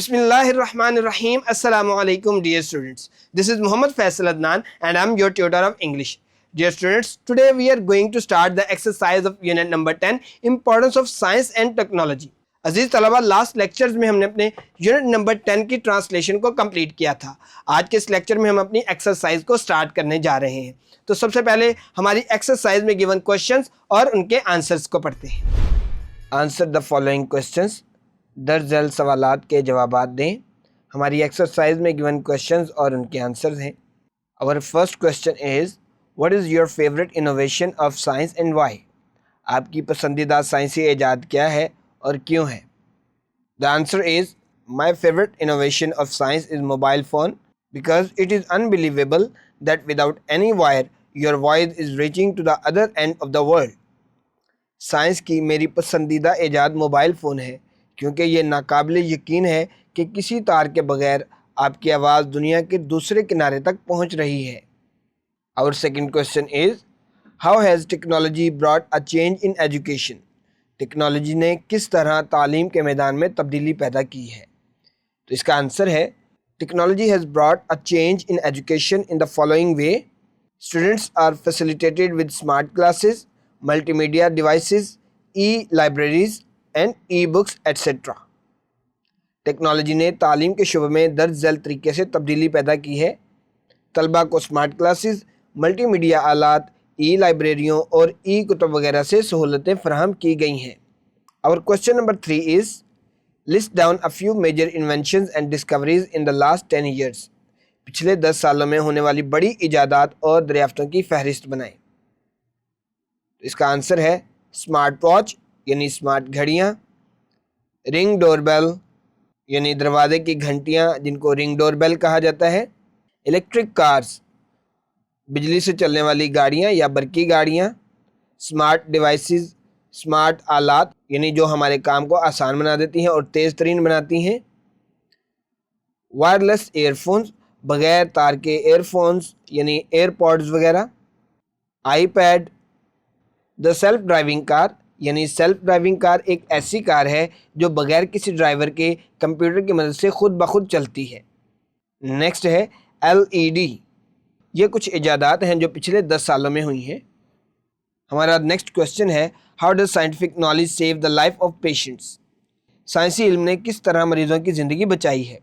Bismillahirrahmanirrahim. Assalamu alaikum, dear students. This is Muhammad Faisal Adnan and I am your tutor of English. Dear students, today we are going to start the exercise of unit number 10, Importance of Science and Technology. عزیز طلبہ، last lectures میں ہم نے اپنے unit number 10 کی translation کو complete کیا تھا. آج کے اس لیکچر میں ہم اپنی ایکسرسائز کو سٹارٹ کرنے جا رہے ہیں. تو سب سے پہلے ہماری ایکسرسائز میں گیون کوشچنز اور ان کے آنسرز کو پڑھتے ہیں. آنسر دا فالوئنگ کوشچنز، درج ذیل سوالات کے جوابات دیں. ہماری ایکسرسائز میں گیون کوشچنز اور ان کے آنسرز ہیں. اور first question is what is your favourite innovation of science and why? آپ کی پسندیدہ سائنسی ایجاد کیا ہے اور کیوں ہے؟ The answer is my favourite innovation of science is mobile phone because it is unbelievable that without any wire your voice is reaching to the other end of the world. Science کی میری پسندیدہ ایجاد mobile phone ہے کیونکہ یہ ناقابل یقین ہے کہ کسی تار کے بغیر آپ کی آواز دنیا کے دوسرے کنارے تک پہنچ رہی ہے. اور second question is how has technology brought a change in education? Technology نے کس طرح تعلیم کے میدان میں تبدیلی پیدا کی ہے؟ تو اس کا آنسر ہے technology has brought a change in education in the following way. Students are facilitated with smart classes, multi media devices, E libraries and E books etcetera. Technology نے تعلیم کے شعبے میں درج ذیل طریقے سے تبدیلی پیدا کی ہے. طلباء کو اسمارٹ کلاسز، ملٹی میڈیا آلات، ای لائبریریوں اور ای کتب وغیرہ سے سہولتیں فراہم کی گئی ہیں. اور question number 3 is list down a few major inventions and discoveries in the last 10 years. پچھلے 10 سالوں میں ہونے والی بڑی ایجادات اور دریافتوں کی فہرست بنائیں. اس کا آنسر ہے اسمارٹ واچ یعنی اسمارٹ گھڑیاں، رنگ ڈور بیل یعنی دروازے کی گھنٹیاں جن کو رنگ ڈور بیل کہا جاتا ہے، الیکٹرک کارز بجلی سے چلنے والی گاڑیاں یا برقی گاڑیاں، اسمارٹ ڈیوائسز اسمارٹ آلات یعنی جو ہمارے کام کو آسان بنا دیتی ہیں اور تیز ترین بناتی ہیں، وائرلیس ایئر فونز بغیر تار کے ایئر فونز یعنی ایئر پوڈز وغیرہ، iPad, the self driving car یعنی سیلف ڈرائیونگ کار ایک ایسی کار ہے جو بغیر کسی ڈرائیور کے کمپیوٹر کی مدد سے خود بخود چلتی ہے. نیکسٹ ہے LED. یہ کچھ ایجادات ہیں جو پچھلے 10 سالوں میں ہوئی ہیں. ہمارا نیکسٹ کوشچن ہے how does scientific knowledge save the life of patients? سائنسی علم نے کس طرح مریضوں کی زندگی بچائی ہے؟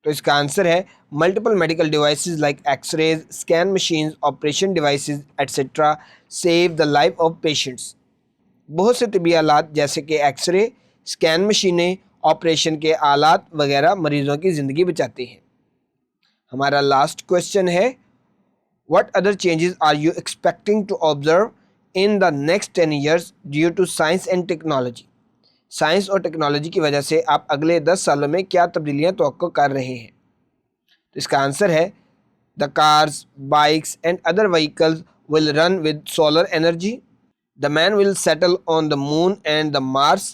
تو اس کا آنسر ہے multiple medical devices like x raise, scan machines, operation devices et cetera save the life of patients. بہت سے طبی آلات جیسے کہ ایکس رے، اسکین مشینیں، آپریشن کے آلات وغیرہ مریضوں کی زندگی بچاتے ہیں. ہمارا لاسٹ کوشچن ہے What other changes are you expecting to observe in the next 10 years due to science and technology؟ Science اور ٹیکنالوجی کی وجہ سے آپ اگلے 10 سالوں میں کیا تبدیلیاں توقع کر رہے ہیں؟ تو اس کا آنسر ہے The cars, bikes and other vehicles will run with solar energy. The man will settle on the moon and the Mars.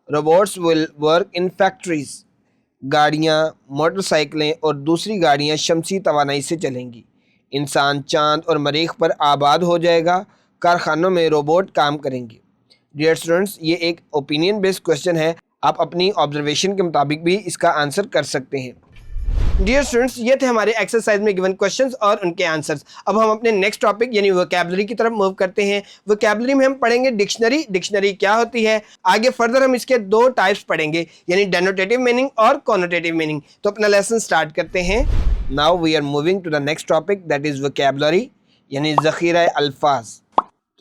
Robots will work in factories. گاڑیاں، موٹر سائیکلیں اور دوسری گاڑیاں شمسی توانائی سے چلیں گی. انسان چاند اور مریخ پر آباد ہو جائے گا. کارخانوں میں روبوٹ کام کریں گے. ڈیئر اسٹوڈنٹس، یہ ایک اوپینین بیسڈ کوشچن ہے. آپ اپنی آبزرویشن کے مطابق بھی اس کا آنسر کر سکتے ہیں. ڈیئر اسٹوڈنٹس، یہ تھے ہمارے ایکسرسائز میں گیون کوشچنز اور ان کے آنسرز. اب ہم اپنے نیکسٹ ٹاپک یعنی ووکیبلری کی طرف موو کرتے ہیں. ووکیبلری میں ہم پڑھیں گے ڈکشنری. ڈکشنری کیا ہوتی ہے؟ آگے فردر ہم اس کے 2 ٹائپس پڑھیں گے یعنی ڈینوٹیٹیو میننگ اور کونوٹیٹیو میننگ. تو اپنا لیسن سٹارٹ کرتے ہیں. Now we are moving to the next topic that is vocabulary یعنی ذخیرہ الفاظ.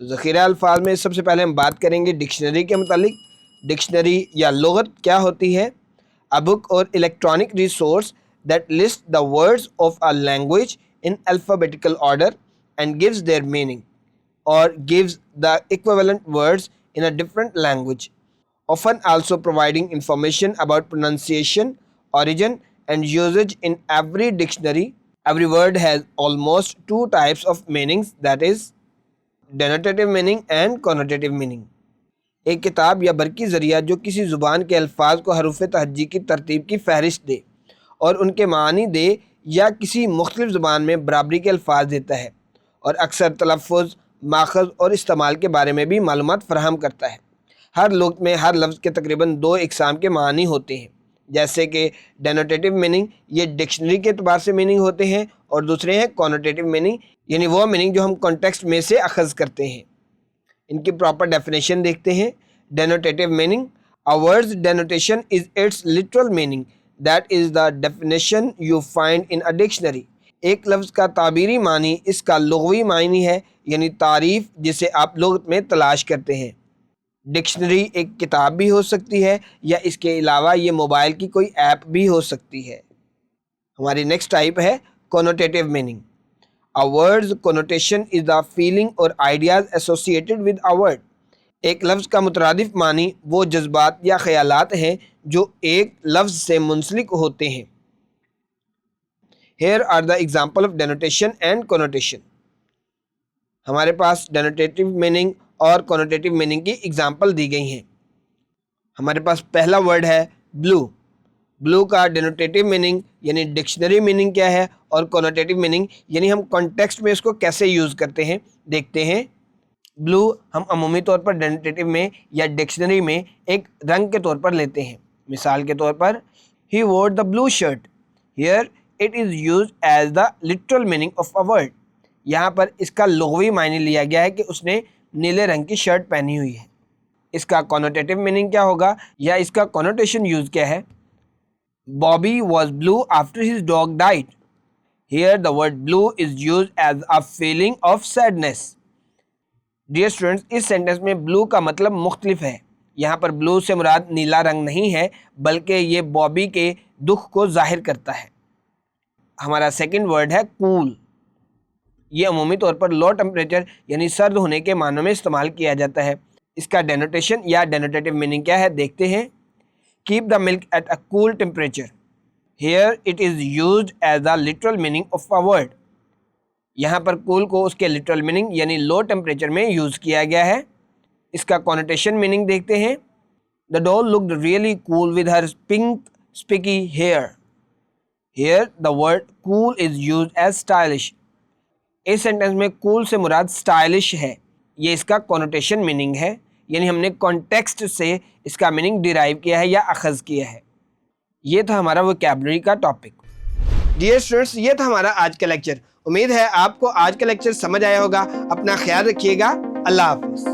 تو ذخیرہ الفاظ میں سب سے پہلے ہم بات کریں گے ڈکشنری کے متعلق. ڈکشنری یا لغت کیا ہوتی ہے؟ A book or electronic resource that lists the words of a language in alphabetical order and gives their meaning or gives the equivalent words in a different language, often also providing information about pronunciation, origin and usage. In every dictionary, every word has almost 2 types of meanings, that is denotative meaning and connotative meaning. ایک کتاب یا برقی ذریعہ جو کسی زبان کے الفاظ کو حروف تہجی کی ترتیب کی فہرست دے اور ان کے معنی دے یا کسی مختلف زبان میں برابری کے الفاظ دیتا ہے اور اکثر تلفظ، ماخذ اور استعمال کے بارے میں بھی معلومات فراہم کرتا ہے. ہر لغت میں ہر لفظ کے تقریباً 2 اقسام کے معنی ہوتے ہیں جیسے کہ ڈینوٹیٹو میننگ، یہ ڈکشنری کے اعتبار سے میننگ ہوتے ہیں، اور دوسرے ہیں کونوٹیٹو میننگ، یعنی وہ میننگ جو ہم کانٹیکسٹ میں سے اخذ کرتے ہیں۔ ان کی پراپر ڈیفینیشن دیکھتے ہیں۔ ڈینوٹیٹو meaning, A word's denotation is its literal meaning. That is the definition you find in a dictionary. ایک لفظ کا تعبیری معنی اس کا لغوی معنی ہے، یعنی تعریف جسے آپ لغت میں تلاش کرتے ہیں۔ ڈکشنری ایک کتاب بھی ہو سکتی ہے، یا اس کے علاوہ یہ موبائل کی کوئی ایپ بھی ہو سکتی ہے۔ ہماری نیکسٹ ٹائپ ہے کنوٹیٹو meaning. A word's connotation is the feeling or ideas associated with a word. ایک لفظ کا مترادف معنی وہ جذبات یا خیالات ہیں جو ایک لفظ سے منسلک ہوتے ہیں۔ Here are the example of denotation and connotation. ہمارے پاس ڈینوٹیٹو میننگ اور کنوٹیٹو میننگ کی ایگزامپل دی گئی ہیں۔ ہمارے پاس پہلا ورڈ ہے بلو۔ بلو کا ڈینوٹیٹو میننگ یعنی ڈکشنری میننگ کیا ہے، اور کنوٹیٹو میننگ یعنی ہم کانٹیکسٹ میں اس کو کیسے یوز کرتے ہیں دیکھتے ہیں۔ بلو ہم عمومی طور پر ڈینوٹیٹو میں یا ڈکشنری میں ایک رنگ کے طور پر لیتے ہیں۔ مثال کے طور پر He wore the blue shirt. Here it is used as the literal meaning of a word. یہاں پر اس کا لغوی معنی لیا گیا ہے کہ اس نے نیلے رنگ کی شرٹ پہنی ہوئی ہے۔ اس کا کنوٹیٹو میننگ کیا ہوگا، یا اس کا کنوٹیشن یوز کیا ہے؟ Bobby was blue after his dog died. Here the word blue is used as a feeling of sadness. Dear students, اس سینٹینس میں بلو کا مطلب مختلف ہے۔ یہاں پر بلو سے مراد نیلا رنگ نہیں ہے، بلکہ یہ بابی کے دکھ کو ظاہر کرتا ہے۔ ہمارا سیکنڈ ورڈ ہے کول۔ یہ عمومی طور پر لو ٹمپریچر یعنی سرد ہونے کے معنوں میں استعمال کیا جاتا ہے۔ اس کا ڈینوٹیشن یا ڈینوٹیٹو میننگ کیا ہے دیکھتے ہیں۔ Keep the milk at a cool temperature. Here it is used as the literal meaning of a word. یہاں پر کول کو اس کے لٹرل میننگ یعنی لو ٹمپریچر میں یوز کیا گیا ہے۔ اس کا کونوٹیشن میننگ دیکھتے ہیں۔ The doll looked really cool with her pink spiky hair. Here the word cool is used as stylish. اس سینٹینس میں cool سے مراد stylish ہے۔ یہ اس کا کونوٹیشن میننگ ہے، یعنی ہم نے کانٹیکسٹ سے اس کا میننگ ڈیرائیو کیا ہے یا اخذ کیا ہے۔ یہ تھا ہمارا ووکیبلری کا ٹاپک۔ ڈیئر اسٹوڈنٹس، یہ تھا ہمارا آج کا لیکچر۔ امید ہے آپ کو آج کا لیکچر سمجھ آیا ہوگا۔ اپنا خیال رکھیے گا۔ اللہ حافظ۔